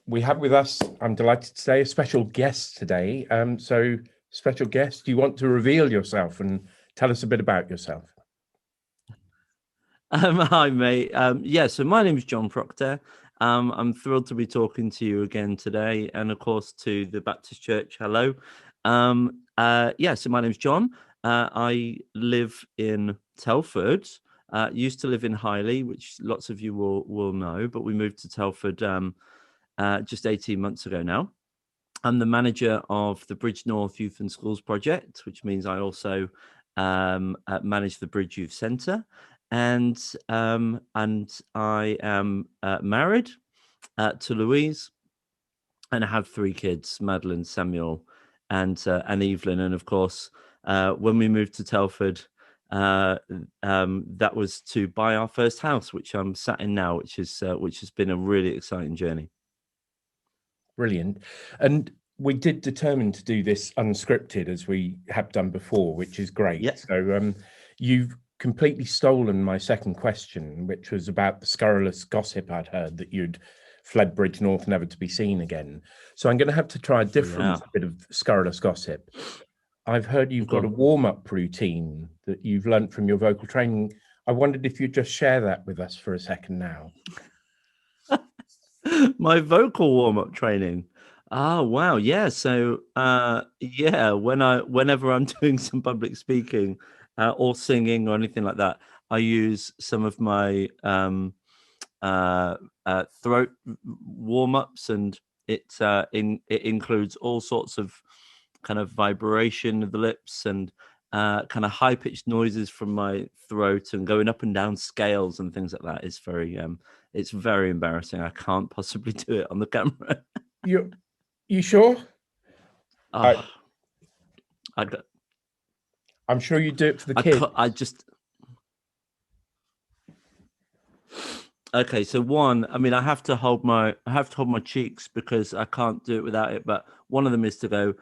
we have with us, I'm delighted to say, a special guest today. So, special guest, do you want to reveal yourself and tell us a bit about yourself? Hi, mate. So my name is John Prockter. I'm thrilled to be talking to you again today, and of course to the Baptist Church. Hello. So my name's John. I live in Telford. Used to live in Highley, which lots of you will know, but we moved to Telford just 18 months ago now. I'm the manager of the Bridge North Youth and Schools project, which means I also manage the Bridge Youth Centre, and I am married to Louise, and I have 3 kids: Madeline, Samuel, and Evelyn. And of course, when we moved to Telford, that was to buy our first house, which I'm sat in now, which has been a really exciting journey. Brilliant. And we did determine to do this unscripted, as we have done before, which is great. Yeah. So you've completely stolen my second question, which was about the scurrilous gossip I'd heard that you'd fled Bridge North never to be seen again. So I'm going to have to try a different bit of scurrilous gossip. I've heard you've got a warm-up routine that you've learnt from your vocal training. I wondered if you'd just share that with us for a second now. My vocal warm-up training. Oh wow, yeah. So whenever I'm doing some public speaking or singing or anything like that, I use some of my throat warm-ups, and it includes all sorts of kind of vibration of the lips and kind of high-pitched noises from my throat and going up and down scales and things like that. It's very embarrassing. I can't possibly do it on the camera. You sure? I'm sure you do it for the kids. Okay, so one, I mean, I have to hold my cheeks because I can't do it without it. But one of them is to go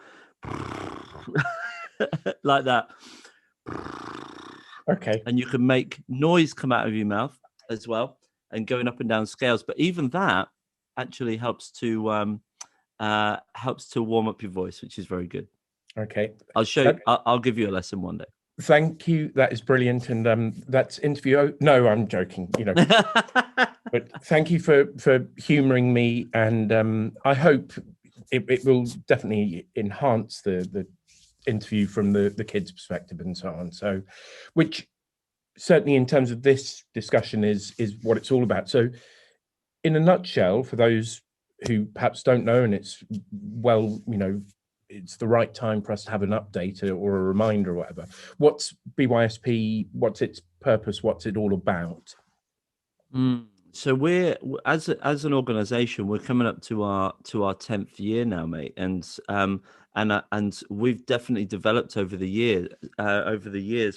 like that. Okay. And you can make noise come out of your mouth as well, and going up and down scales. But even that actually helps to warm up your voice, which is very good. Okay. I'll show you. I'll give you a lesson one day. Thank you. That is brilliant. And that's interview. No, I'm joking. But thank you for humouring me, and I hope it will definitely enhance the interview from the kids' perspective and so on. So, which certainly in terms of this discussion is what it's all about. So, in a nutshell, for those who perhaps don't know, and it's it's the right time for us to have an update or a reminder or whatever. What's BYSP? What's its purpose? What's it all about? So we're as an organisation, we're coming up to our 10th year now, mate, and we've definitely developed over the years.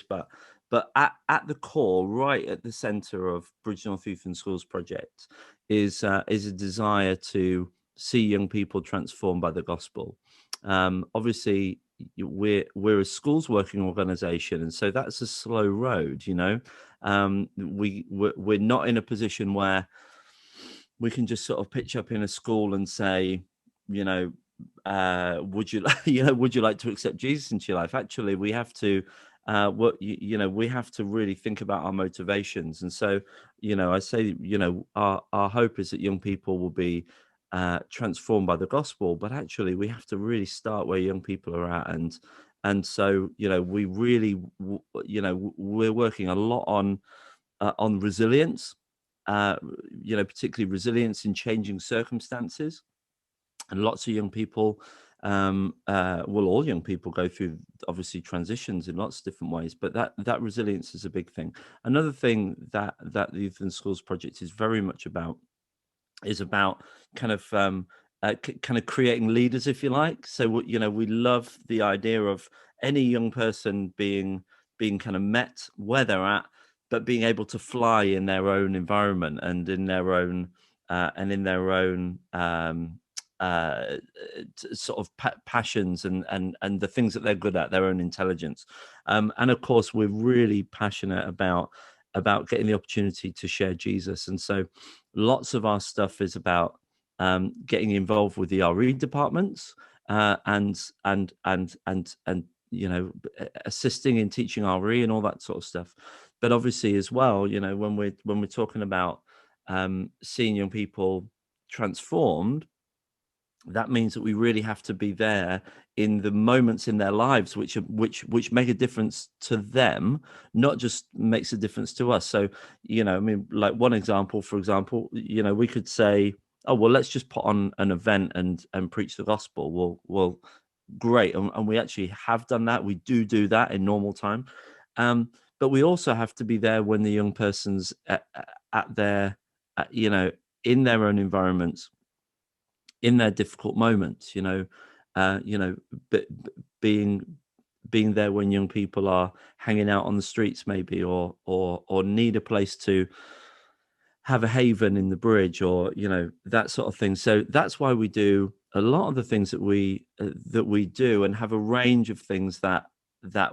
But at the core, right at the centre of Bridge North Youth and Schools project, is a desire to see young people transformed by the gospel. Obviously, we're a schools working organisation, and so that's a slow road. We're not in a position where we can just sort of pitch up in a school and say, would you like to accept Jesus into your life? Actually, we have to we have to really think about our motivations. And so, I say, our hope is that young people will be transformed by the gospel, but actually we have to really start where young people are at. And so, we really, we're working a lot on resilience, particularly resilience in changing circumstances. And lots of young people, all young people go through obviously transitions in lots of different ways, but that resilience is a big thing. Another thing that the Youth and Schools project is very much about is about kind of creating leaders, if you like. So we love the idea of any young person being kind of met where they're at, but being able to fly in their own environment and in their own sort of passions and the things that they're good at, their own intelligence. And of course, we're really passionate about getting the opportunity to share Jesus. And so lots of our stuff is about getting involved with the RE departments, and assisting in teaching RE and all that sort of stuff. But obviously as well, when we're talking about seeing young people transformed, that means that we really have to be there in the moments in their lives which make a difference to them, not just makes a difference to us. So, like one example, for example, we could say, oh, well, let's just put on an event and preach the gospel. Well, great. And we actually have done that. We do that in normal time. But we also have to be there when the young person's at their, in their own environments, in their difficult moments, but being there when young people are hanging out on the streets, maybe, or need a place to have a haven in the bridge, or that sort of thing. So that's why we do a lot of the things that we do, and have a range of things that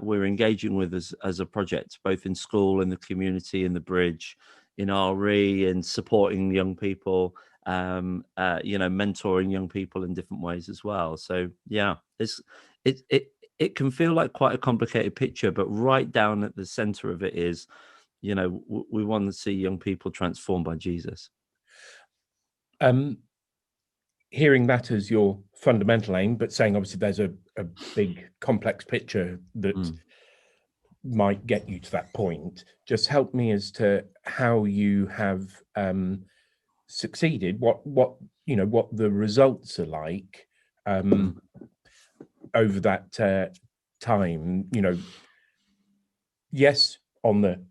we're engaging with as a project, both in school, in the community, in the bridge, in RE, and supporting young people, mentoring young people in different ways as well. So yeah, it can feel like quite a complicated picture, but right down at the center of it is, we want to see young people transformed by Jesus. Hearing that as your fundamental aim, but saying obviously there's a big complex picture that might get you to that point, just help me as to how you have succeeded, what the results are like over that time. Yes, on the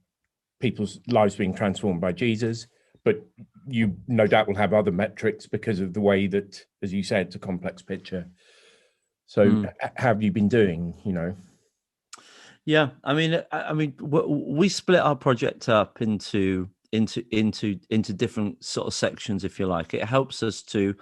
people's lives being transformed by Jesus, but you no doubt will have other metrics because of the way that, as you said, it's a complex picture. So how have you been doing? Yeah, I mean, we split our project up into different sort of sections, if you like. It helps us to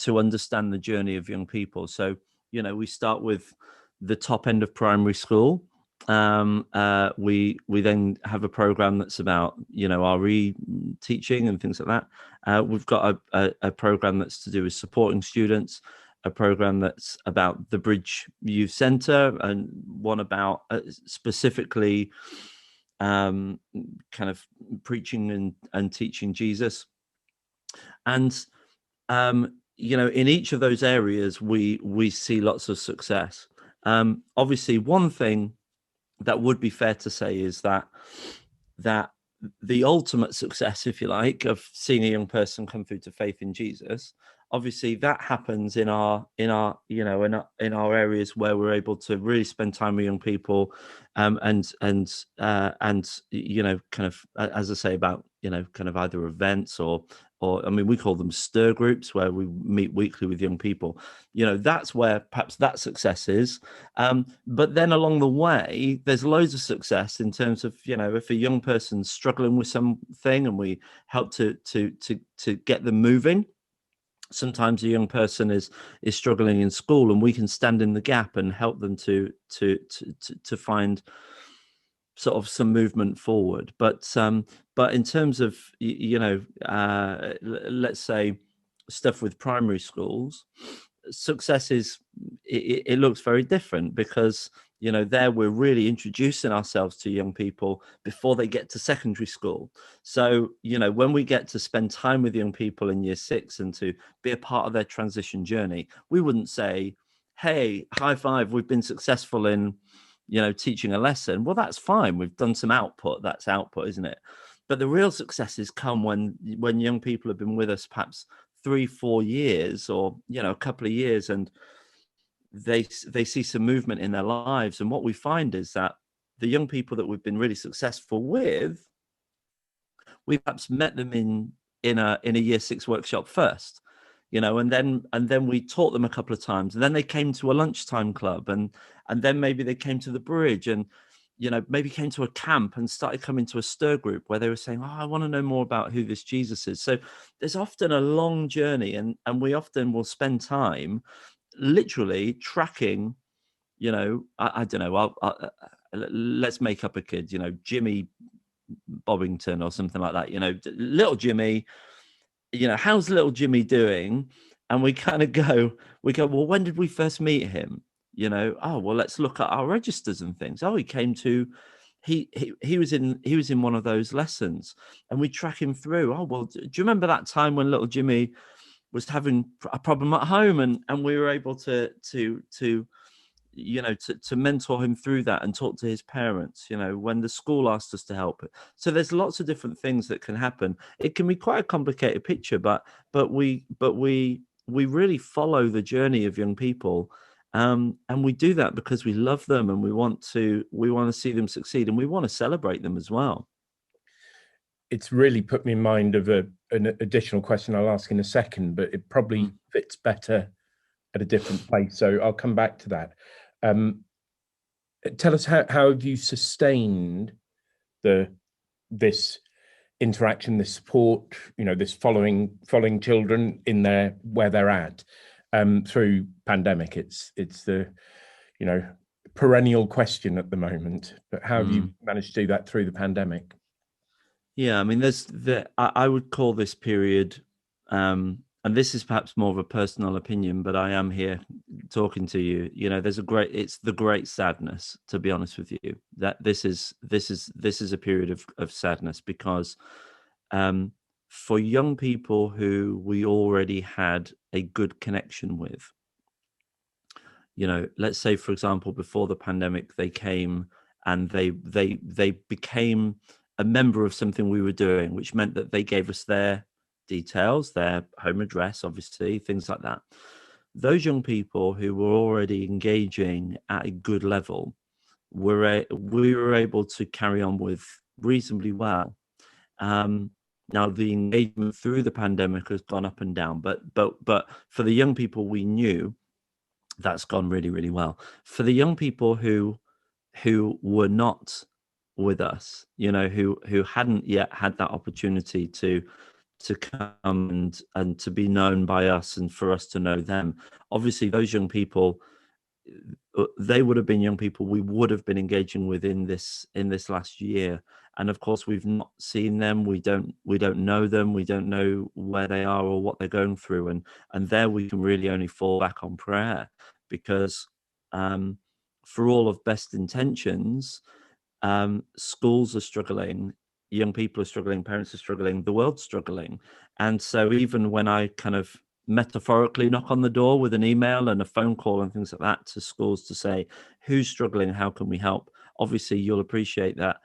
understand the journey of young people. So, we start with the top end of primary school. We then have a program that's about RE teaching and things like that. We've got a program that's to do with supporting students, a program that's about the Bridge Youth Centre, and one about specifically kind of preaching and teaching Jesus. And in each of those areas, we see lots of success. Obviously, one thing that would be fair to say is that the ultimate success, if you like, of seeing a young person come through to faith in Jesus, obviously that happens in our areas where we're able to really spend time with young people, and kind of, as I say, about kind of either events or I mean, we call them stir groups, where we meet weekly with young people. That's where perhaps that success is. But then along the way, there's loads of success in terms of, if a young person's struggling with something and we help to get them moving. Sometimes a young person is struggling in school, and we can stand in the gap and help them to find sort of some movement forward. But in terms of let's say stuff with primary schools, success is it looks very different, because there we're really introducing ourselves to young people before they get to secondary school. So when we get to spend time with young people in year 6 and to be a part of their transition journey, we wouldn't say, hey, high five, we've been successful in teaching a lesson. Well, that's fine, we've done some output. That's output, isn't it? But the real successes come when young people have been with us perhaps 3-4 years, or a couple of years, and they see some movement in their lives. And what we find is that the young people that we've been really successful with, we perhaps met them in a year 6 workshop first, and then we taught them a couple of times, and then they came to a lunchtime club, and then maybe they came to the bridge, and maybe came to a camp and started coming to a stir group where they were saying, oh, I want to know more about who this Jesus is. So there's often a long journey, and we often will spend time literally tracking, I don't know, let's make up a kid, Jimmy Bobbington or something like that, little Jimmy, you know, how's little Jimmy doing? And we kind of go, well, when did we first meet him? You know, oh, well, let's look at our registers and things. Oh, he came to, he was in one of those lessons, and we track him through. Oh, well, do you remember that time when little Jimmy was having a problem at home, and we were able to you know, to mentor him through that and talk to his parents, you know, when the school asked us to help it. So there's lots of different things that can happen. It can be quite a complicated picture, but we really follow the journey of young people. And we do that because we love them, and we want to see them succeed, and we want to celebrate them as well. It's really put me in mind of an additional question I'll ask in a second, but it probably fits better at a different place. So I'll come back to that. Tell us, how have you sustained this interaction, this support, you know, this following children in where they're at through pandemic? It's the, you know, perennial question at the moment, but how have you managed to do that through the pandemic? Yeah, I mean, I would call this period, and this is perhaps more of a personal opinion, but I am here talking to you. You know, it's the great sadness, to be honest with you, that this is a period of sadness, because for young people who we already had a good connection with, you know, let's say, for example, before the pandemic, they came and they became a member of something we were doing, which meant that they gave us their details, their home address, obviously, things like that. Those young people who were already engaging at a good level, we were able to carry on with reasonably well. Now the engagement through the pandemic has gone up and down, but for the young people we knew, that's gone really, really well. For the young people who were not with us, you know, who hadn't yet had that opportunity to come and to be known by us, and for us to know them, obviously those young people, they would have been young people we would have been engaging with in this last year. And of course we've not seen them, we don't know them, we don't know where they are or what they're going through, and there we can really only fall back on prayer, because for all of best intentions, schools are struggling, young people are struggling, parents are struggling, the world's struggling. And so even when I kind of metaphorically knock on the door with an email and a phone call and things like that to schools to say who's struggling, how can we help, obviously you'll appreciate that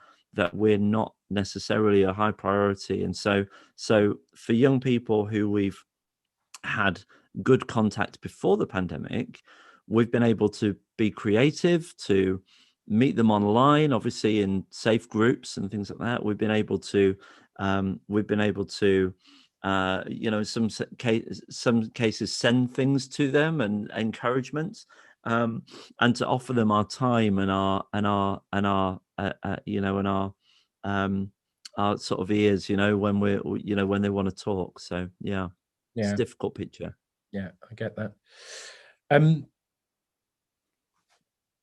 we're not necessarily a high priority. And so for young people who we've had good contact before the pandemic, we've been able to be creative, to meet them online, obviously in safe groups and things like that. We've been able to you know, some cases send things to them and encouragements, and to offer them our time and our you know, and our sort of ears, you know, when when they want to talk. So yeah, it's a Yeah, difficult picture. yeah, I get that.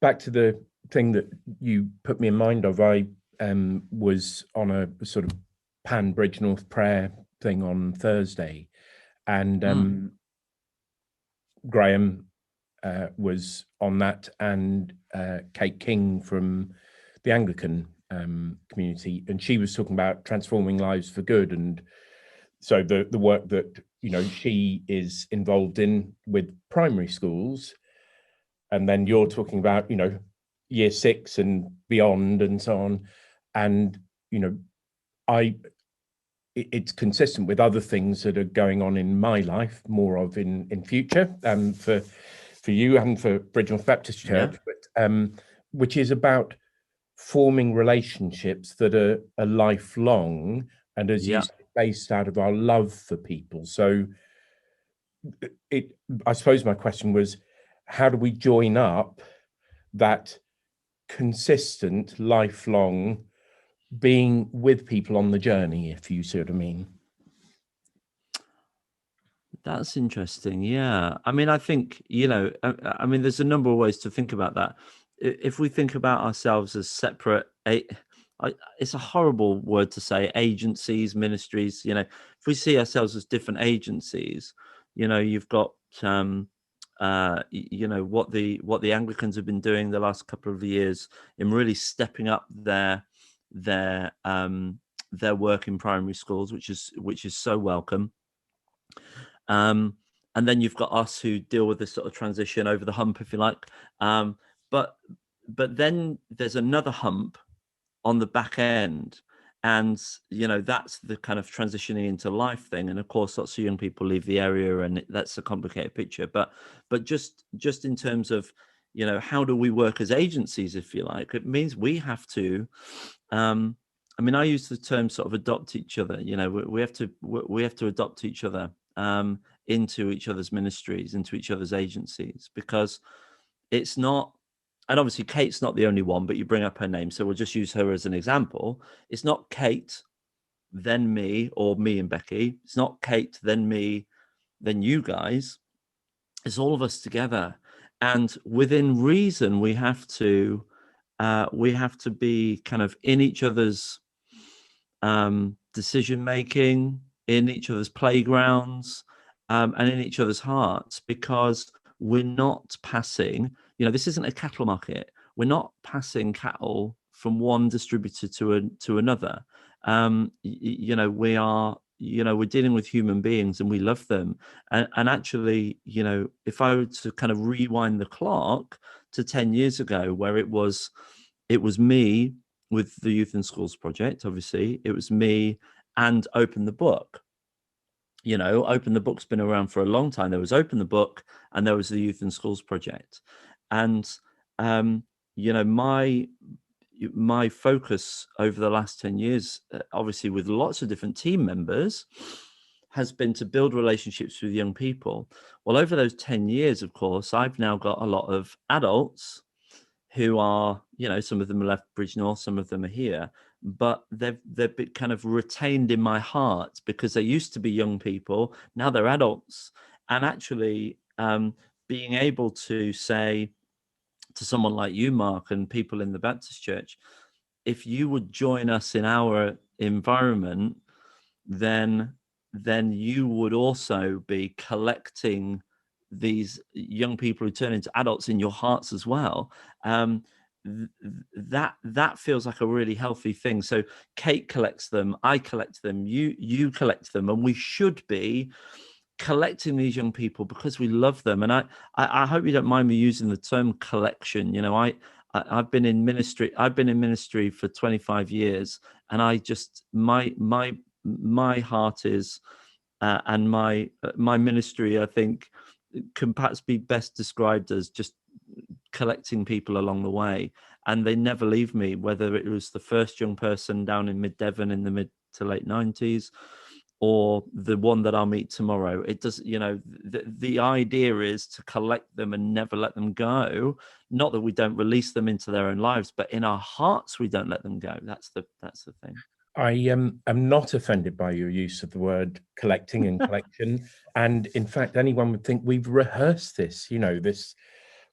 Back to the thing that you put me in mind of, I was on a sort of Pan Bridge North prayer thing on Thursday, and Graham was on that, and Kate King from the Anglican community, and she was talking about transforming lives for good, and so the work that, you know, she is involved in with primary schools, and then you're talking about, you know, year 6 and beyond and so on, and you know, it's consistent with other things that are going on in my life, more of in future, for you and for Bridgenorth Baptist Church, Yeah. but which is about forming relationships that are lifelong, and as you Yeah. say, based out of our love for people. So I suppose my question was, how do we join up that consistent, lifelong being with people on the journey, if you see what I mean? That's interesting. Yeah. I mean, I think, you know, I mean, there's a number of ways to think about that. If we think about ourselves as separate, it's a horrible word to say, agencies, ministries. You know, if we see ourselves as different agencies, you know, you've got you know, what the Anglicans have been doing the last couple of years in really stepping up their work in primary schools, which is so welcome. And then you've got us who deal with this sort of transition over the hump, if you like. But then there's another hump on the back end, and you know, that's the kind of transitioning into life thing. And of course, lots of young people leave the area, and that's a complicated picture. But just in terms of, you know, how do we work as agencies, if you like, it means we have to. I mean, I use the term sort of adopt each other. You know, we have to adopt each other into each other's ministries, into each other's agencies, because it's not. And obviously, Kate's not the only one, but you bring up her name, so we'll just use her as an example. It's not Kate, then me, or me and Becky. It's not Kate, then me, then you guys. It's all of us together, and within reason, we have to be kind of in each other's decision making, in each other's playgrounds, and in each other's hearts, because we're not passing, you know, this isn't a cattle market. We're not passing cattle from one distributor to another. You know, we are, you know, we're dealing with human beings, and we love them. And actually, you know, if I were to kind of rewind the clock to 10 years ago, where it was me with the Youth and Schools project, obviously, it was me and Open the Book. You know, Open the Book's been around for a long time. There was Open the Book, and there was the Youth and Schools project. And, you know, my focus over the last 10 years, obviously with lots of different team members, has been to build relationships with young people. Well, over those 10 years, of course, I've now got a lot of adults who are, you know, some of them are left Bridge North, some of them are here, but they've been kind of retained in my heart because they used to be young people, now they're adults. And actually, being able to say to someone like you, Mark, and people in the Baptist Church, if you would join us in our environment, then you would also be collecting these young people who turn into adults in your hearts as well. That feels like a really healthy thing. So Kate collects them, I collect them, you collect them, and we should be collecting these young people because we love them. And I hope you don't mind me using the term collection. You know, I've been in ministry for 25 years, and I just my heart is and my ministry, I think, can perhaps be best described as just collecting people along the way, and they never leave me, whether it was the first young person down in mid Devon in the mid to late 90s or the one that I'll meet tomorrow. It does, you know, the idea is to collect them and never let them go. Not that we don't release them into their own lives, but in our hearts we don't let them go. That's the thing. I am not offended by your use of the word collecting and collection. And in fact, anyone would think we've rehearsed this, you know, this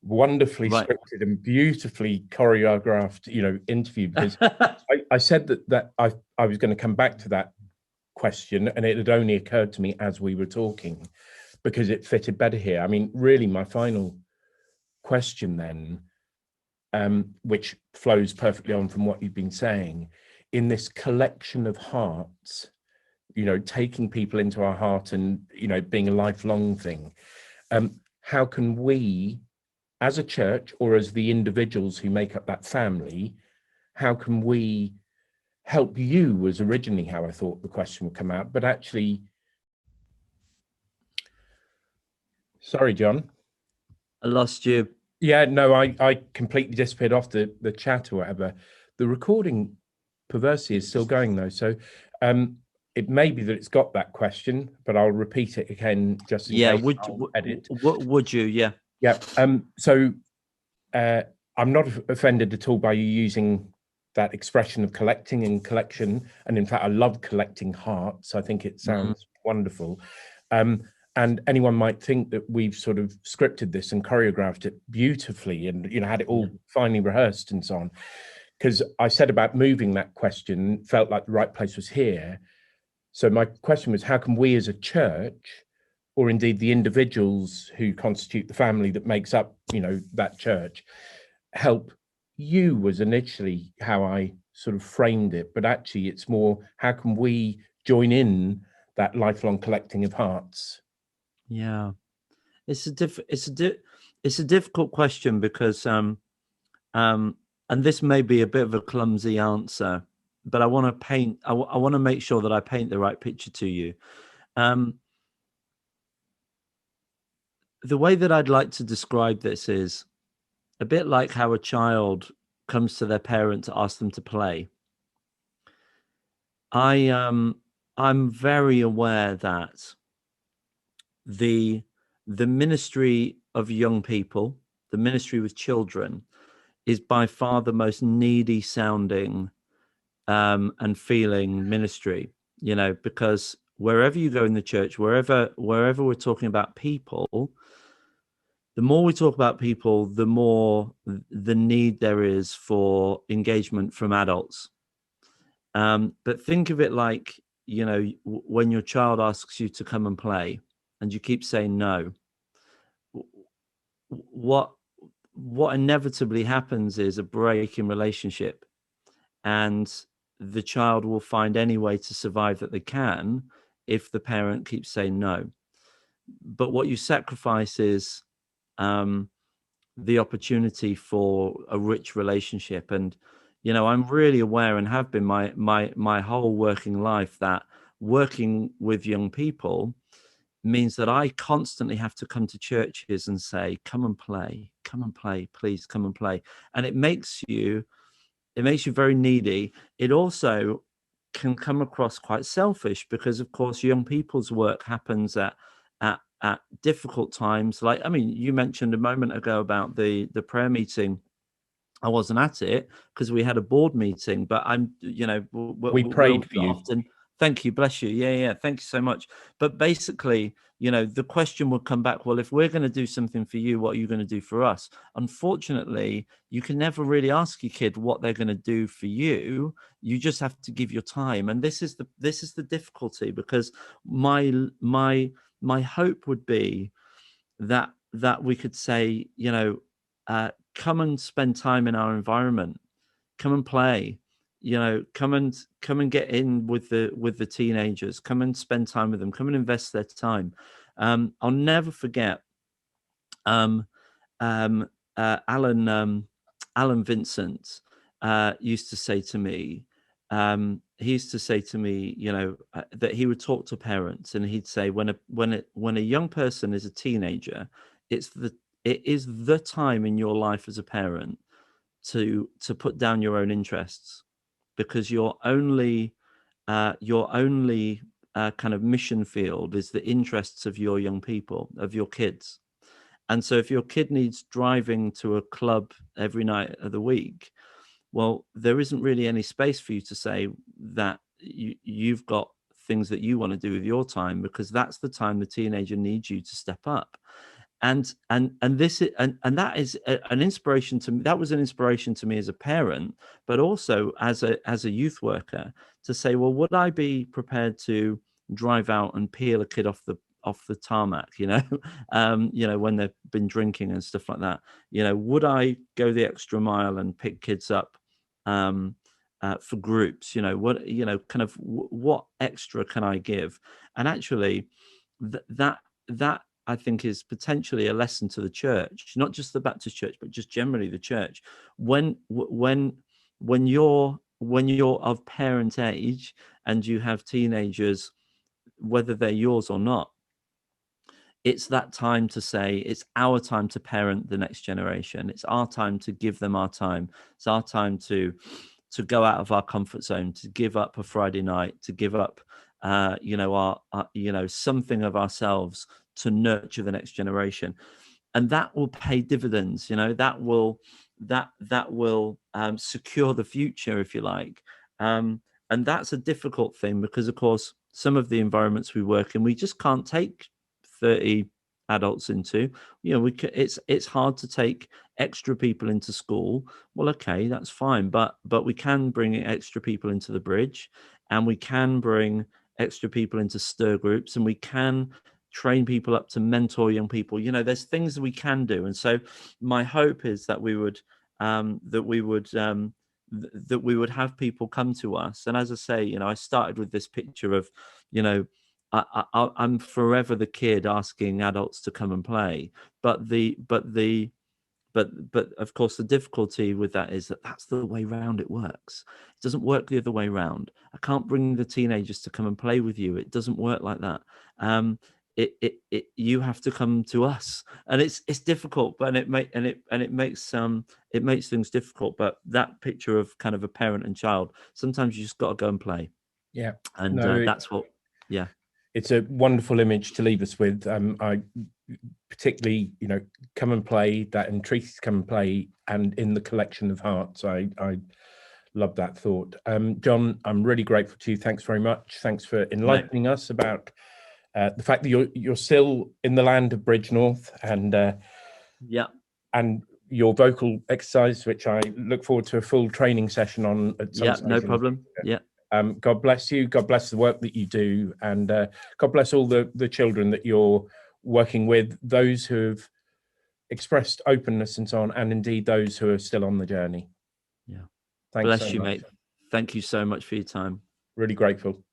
wonderfully scripted and beautifully choreographed, you know, interview. Because I said that I was going to come back to that question, and it had only occurred to me as we were talking because it fitted better here. I mean, really, my final question then, which flows perfectly on from what you've been saying, in this collection of hearts, you know, taking people into our heart and, you know, being a lifelong thing, how can we as a church, or as the individuals who make up that family, how can we help you, was originally how I thought the question would come out, but actually, sorry, John. I lost you. Yeah, no, I completely disappeared off the chat or whatever. The recording, perversely, is still going though. So it may be that it's got that question, but I'll repeat it again just in case. Would you? Yeah. Yeah. So I'm not offended at all by you using that expression of collecting and collection. And in fact, I love collecting hearts. I think it sounds wonderful. And anyone might think that we've sort of scripted this and choreographed it beautifully and, you know, had it all finely rehearsed and so on. because I said about moving that question, felt like the right place was here. So my question was, how can we as a church, or indeed the individuals who constitute the family that makes up, that church, help you? Was initially how I sort of framed it, but actually it's more, how can we join in that lifelong collecting of hearts? Yeah, it's a difficult question because and this may be a bit of a clumsy answer, but I want to paint. I want to make sure that I paint the right picture to you. The way that I'd like to describe this is a bit like how a child comes to their parent to ask them to play. I'm very aware that the ministry of young people, the ministry with children, is by far the most needy sounding and feeling ministry, because wherever you go in the church, wherever we're talking about people, the more we talk about people, the more the need there is for engagement from adults. But think of it like, when your child asks you to come and play and you keep saying no, what inevitably happens is a break in relationship, and the child will find any way to survive that they can if the parent keeps saying no. But what you sacrifice is the opportunity for a rich relationship. And I'm really aware, and have been my whole working life, that working with young people means that I constantly have to come to churches and say, come and play, please come and play. And it makes you very needy. It also can come across quite selfish because, of course, young people's work happens at difficult times. Like, you mentioned a moment ago about the prayer meeting. I wasn't at it because we had a board meeting, but We prayed for you. Often. Thank you, bless you. Yeah, thank you so much. But basically, the question would come back, well, if we're going to do something for you, what are you going to do for us? Unfortunately, you can never really ask your kid what they're going to do for you. You just have to give your time. And this is the difficulty, because my hope would be that we could say, come and spend time in our environment, come and play, come and get in with the teenagers, come and spend time with them, come and invest their time. I'll never forget Alan Vincent used to say to me, that he would talk to parents, and he'd say, when a young person is a teenager, it is the time in your life as a parent to put down your own interests, because your only kind of mission field is the interests of your young people, of your kids. And so if your kid needs driving to a club every night of the week, well, there isn't really any space for you to say that you've got things that you want to do with your time, because that's the time the teenager needs you to step up. And that is an inspiration to me. That was an inspiration to me as a parent, but also as a youth worker, to say, well, would I be prepared to drive out and peel a kid off the tarmac, when they've been drinking and stuff like that? Would I go the extra mile and pick kids up for groups? What extra can I give? And actually, that I think is potentially a lesson to the church, not just the Baptist church, but just generally the church. When you're of parent age and you have teenagers, whether they're yours or not, it's that time to say, it's our time to parent the next generation. It's our time to give them our time. It's our time to go out of our comfort zone, to give up a Friday night, to give up our something of ourselves to nurture the next generation. And that will pay dividends. That will secure the future, if you like. And that's a difficult thing, because of course some of the environments we work in, we just can't take 30 adults into. It's hard to take extra people into school, well, okay, that's fine. But we can bring extra people into the bridge, and we can bring extra people into stir groups, and we can train people up to mentor young people. You know, there's things that we can do. And so my hope is that we would that we would have people come to us. And as I say, you know, I started with this picture of, you know, I'm forever the kid asking adults to come and play, but of course the difficulty with that is that that's the way round it works. It doesn't work the other way round. I can't bring the teenagers to come and play with you. It doesn't work like that. You have to come to us, and it's difficult, but it makes things difficult. But that picture of kind of a parent and child, sometimes you just got to go and play. Yeah, and no, that's what. Yeah, it's a wonderful image to leave us with. I particularly, you know, come and play, that entreaty to come and play, and in the collection of hearts. I love that thought. John, I'm really grateful to you. Thanks very much. Thanks for enlightening us about the fact that you're still in the land of Bridgnorth, and and your vocal exercise, which I look forward to a full training session on at some stage. No problem. God bless you. God bless the work that you do, and God bless all the children that you're working with, those who have expressed openness and so on, and indeed those who are still on the journey. Yeah. Thanks Bless so you, much. mate. Thank you so much for your time. Really grateful.